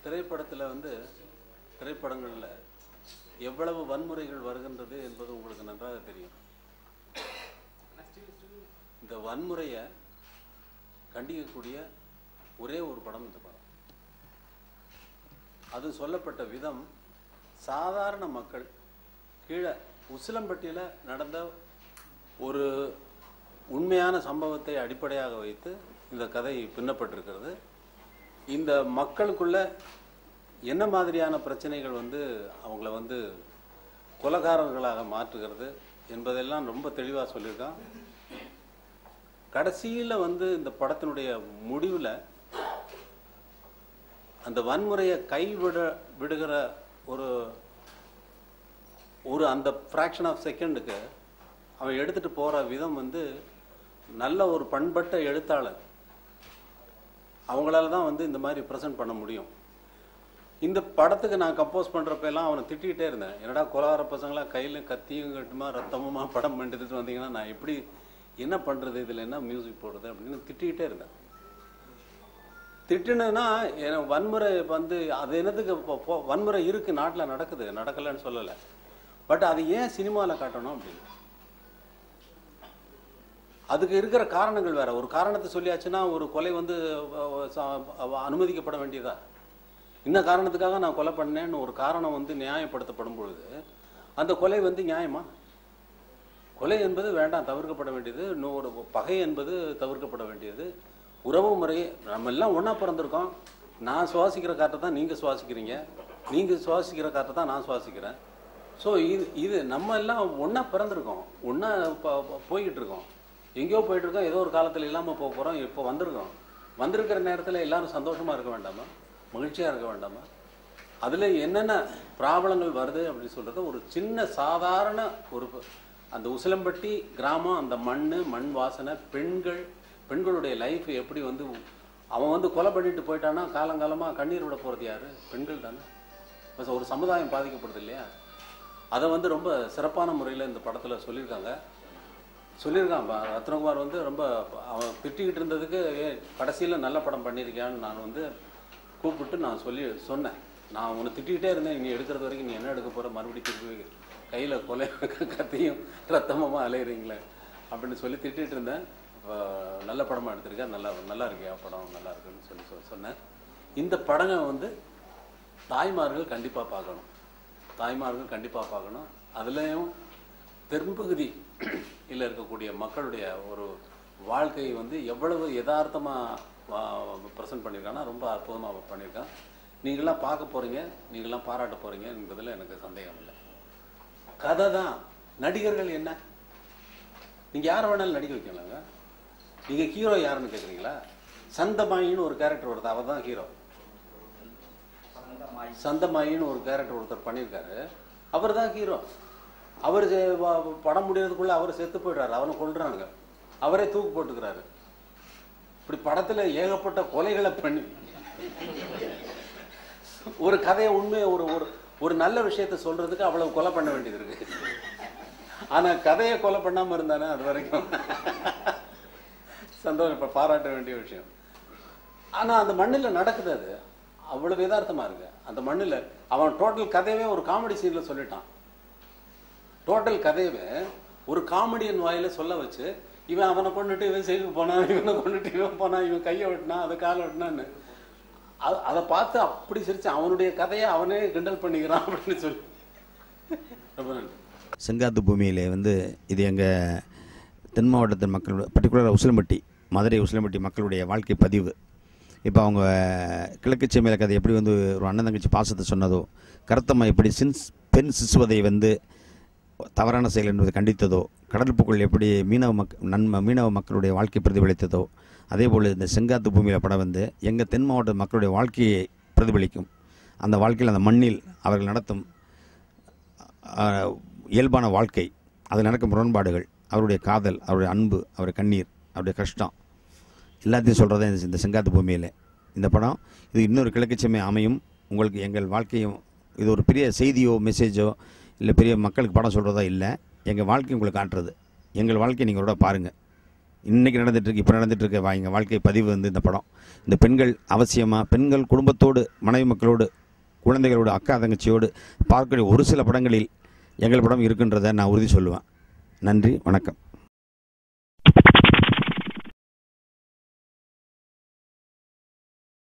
திரைப்படத்தில் வந்து திரைப்படங்களில் எவ்வளவு வன்முறைகள் வருகின்றது என்பது உங்களுக்கு நன்றாக தெரியும். இந்த வன்முறையை கண்டிக்கக்கூடிய ஒரே ஒரு படம் இந்த படம். அது சொல்லப்பட்ட விதம் சாதாரண மக்கள் கீழே உசிலம்பட்டியில் நடந்த ஒரு உண்மையான சம்பவத்தை அடிப்படையாக வைத்து இந்த கதை பின்னப்பட்டிருக்கிறது. இந்த மக்களுக்குள்ள என்ன மாதிரியான பிரச்சனைகள் வந்து அவங்கள வந்து கொலைகாரர்களாக மாற்றுகிறது என்பதெல்லாம் ரொம்ப தெளிவாக சொல்லியிருக்கான். கடைசியில் வந்து இந்த படத்தினுடைய முடிவில் அந்த வன்முறையை விடுகிற ஒரு ஒரு அந்த ஃப்ராக்ஷன் ஆஃப் செகண்டுக்கு அவன் எடுத்துகிட்டு போகிற விதம் வந்து நல்ல ஒரு பண்பட்ட எழுத்தாளர் அவங்களால தான் வந்து இந்த மாதிரி ப்ரெசென்ட் பண்ண முடியும். இந்த படத்துக்கு நான் கம்போஸ் பண்ணுறப்பெல்லாம் அவனை திட்டிகிட்டே இருந்தேன். என்னடா கொலகார பசங்களாம் கையில் கத்தியும் கட்டுமா ரத்தமுமா படம் பண்ணிட்டு வந்தீங்கன்னா நான் எப்படி என்ன பண்ணுறது, இதில் என்ன மியூசிக் போடுறது அப்படின்னு திட்டிகிட்டே இருந்தேன். திட்டுனா வன்முறை வந்து அது என்னதுக்கு வன்முறை இருக்குது, நாட்டில் நடக்குது, நடக்கலைன்னு சொல்லலை. பட் அது ஏன் சினிமாவில் காட்டணும் அப்படின்னு அதுக்கு இருக்கிற காரணங்கள் வேற. ஒரு காரணத்தை சொல்லியாச்சுன்னா ஒரு கொலை வந்து அனுமதிக்கப்பட வேண்டியதா? இந்த காரணத்துக்காக நான் கொலை பண்ணேன்னு ஒரு காரணம் வந்து நியாயப்படுத்தப்படும் பொழுது அந்த கொலை வந்து நியாயமா? கொலை என்பது வேண்டாம், தவிர்க்கப்பட வேண்டியது. இன்னொரு பகை என்பது தவிர்க்கப்பட வேண்டியது. உறவு முறை நம்ம எல்லாம் ஒன்றா பிறந்திருக்கோம். நான் சுவாசிக்கிற காற்றை தான் நீங்கள் சுவாசிக்கிறீங்க, நீங்கள் சுவாசிக்கிற காற்றை தான் நான் சுவாசிக்கிறேன். ஸோ இது நம்ம எல்லாம் ஒன்றா பிறந்திருக்கோம், ஒன்றா போய்கிட்டு இருக்கோம், எங்கேயோ போயிட்டுருக்கோம், ஏதோ ஒரு காலத்தில் இல்லாமல் போக போகிறோம். இப்போ வந்திருக்கோம். வந்திருக்கிற நேரத்தில் எல்லாரும் சந்தோஷமாக இருக்க வேண்டாமா, மகிழ்ச்சியாக இருக்க வேண்டாமா? அதில் என்னென்ன ப்ராப்ளங்கள் வருது அப்படின்னு சொல்கிறது ஒரு சின்ன சாதாரண ஒரு அந்த உசிலம்பட்டி கிராமம், அந்த மண் வாசனை, பெண்களுடைய லைஃப் எப்படி வந்து அவன் வந்து கொலை பண்ணிட்டு போயிட்டான்னா காலங்காலமாக கண்ணீர் விட போகிறது யார்? பெண்கள் தானே. ஒரு சமுதாயம் பாதிக்கப்படுது இல்லையா? அதை வந்து ரொம்ப சிறப்பான முறையில் இந்த படத்தில் சொல்லியிருக்கான். ரத்னகுமார் வந்து ரொம்ப அவன் திட்டிக்கிட்டு இருந்ததுக்கு கடைசியில் நல்ல படம் பண்ணியிருக்கியான்னு நான் வந்து கூப்பிட்டு நான் சொன்னேன். நான் உன்னை திட்டிக்கிட்டே இருந்தேன், நீ எடுக்கிறது வரைக்கும் நீ என்ன எடுக்க போகிற, மறுபடியும் திருப்பி கையில் கொலை கத்தியும் ரத்தமாக அலையிறீங்களே அப்படின்னு சொல்லி திட்டிகிட்டு இருந்தேன். நல்ல படமாக எடுத்திருக்கேன், நல்லா இருக்கியா படம், நல்லா இருக்குன்னு சொன்னேன். இந்த படங்க வந்து தாய்மார்கள் கண்டிப்பாக பார்க்கணும். அதுலேயும் தென்பகுதி இல்லை இருக்கக்கூடிய மக்களுடைய ஒரு வாழ்க்கையை வந்து எவ்வளவு யதார்த்தமாக ப்ரெசென்ட் பண்ணியிருக்காங்கன்னா ரொம்ப அற்புதமாக பண்ணியிருக்கான். நீங்களாம் பார்க்க போகிறீங்க, நீங்களாம் பாராட்ட போகிறீங்க என்பதில் எனக்கு சந்தேகம் இல்லை. கதை தான். நடிகர்கள் என்ன, நீங்கள் யாரை வேணாலும் நடிக்க வைக்கலாங்க. நீங்கள் ஹீரோ யாருன்னு கேட்குறீங்களா? சந்தமாயின்னு ஒரு கேரக்டர் ஒருத்தர், அவர் தான் ஹீரோ. சந்தமாயின்னு ஒரு கேரக்டர் ஒருத்தர் பண்ணியிருக்காரு, அவர் தான் ஹீரோ. அவர் படம் முடியறதுக்குள்ள அவர் செத்து போயிடுறாரு, அவனை கொல்றாங்க, அவரே தூக்கு போட்டுக்கிறாரு. இப்படி படத்துல ஏகப்பட்ட கொலைகளை பண்ணி ஒரு கதையை உண்மையை ஒரு நல்ல விஷயத்த சொல்றதுக்கு அவ்வளவு கொலை பண்ண வேண்டியது இருக்கு. ஆனா கதையை கொலை பண்ணாம இருந்தானே அது வரைக்கும் சந்தோஷம், பாராட்ட வேண்டிய விஷயம். ஆனா அந்த மண்ணில் நடக்குது, அது அவ்வளவு யதார்த்தமா இருக்கு. அந்த மண்ணில் அவன் டோட்டல் கதையவே ஒரு காமெடி சீன்ல சொல்லிட்டான். டோட்டல் கதையவே ஒரு காமெடியன் வாயில சொல்ல வச்சு, இவன் அவனை கொண்டுட்டு இவன் செய்து போனான், இவனை கொண்டுட்டு இவன் போனான், இவன் கையை வெட்டினான், அதை காலை வெட்டினான்னு அதை பார்த்து அப்படி சிரிச்சு அவனுடைய கதையை அவனே கிண்டல் பண்ணிக்கிறான் அப்படின்னு சொல்லி. செங்காத்து பூமியிலே வந்து இது எங்கள் தென் மாவட்டத்தின் மக்களோட பர்டிகுலராக உசிலம்பட்டி, மதுரை உசிலம்பட்டி மக்களுடைய வாழ்க்கை பதிவு. இப்போ அவங்க கிழக்கு செம்மையில கதை எப்படி வந்து ஒரு அண்ணன் தங்கச்சி பாசத்தை சொன்னதோ, கருத்தம்மா எப்படி பெண் சிசுவதை வந்து தவறான செயல் என்பதை கண்டித்ததோ, கடற்புக்குள் எப்படி மீனவ மக்களுடைய வாழ்க்கை பிரதிபலித்ததோ, அதே போல் இந்த செங்காத்து பூமியில் படம் வந்து எங்கள் தென் மாவட்ட மக்களுடைய வாழ்க்கையை பிரதிபலிக்கும். அந்த வாழ்க்கையில் அந்த மண்ணில் அவர்கள் நடத்தும் இயல்பான வாழ்க்கை, அதில் நடக்கும் முரண்பாடுகள், அவருடைய காதல், அவருடைய அன்பு, அவருடைய கண்ணீர், அவருடைய கஷ்டம் எல்லாத்தையும் சொல்கிறதே இந்த செங்காத்து பூமியில் இந்த படம். இது இன்னொரு கிழக்குச்செம்மை அமையும் உங்களுக்கு. எங்கள் வாழ்க்கையும் இது ஒரு பெரிய செய்தியோ மெசேஜோ இல்லை பெரிய மக்களுக்கு படம் சொல்கிறதா இல்லை, எங்கள் வாழ்க்கை உங்களுக்கு காட்டுறது. எங்கள் வாழ்க்கையை நீங்களோட பாருங்கள். இன்றைக்கி நடந்துகிட்ருக்கு, இப்போ நடந்துகிட்ருக்க எங்கள் வாழ்க்கை பதிவு வந்து இந்த படம். இந்த பெண்கள் அவசியமாக பெண்கள் குடும்பத்தோடு, மனைவி மக்களோடு, குழந்தைகளோடு, அக்கா தங்கச்சியோடு பார்க்கக்கூடிய ஒரு சில படங்களில் எங்கள் படம் இருக்குன்றதை நான் உறுதி சொல்லுவேன். நன்றி, வணக்கம்.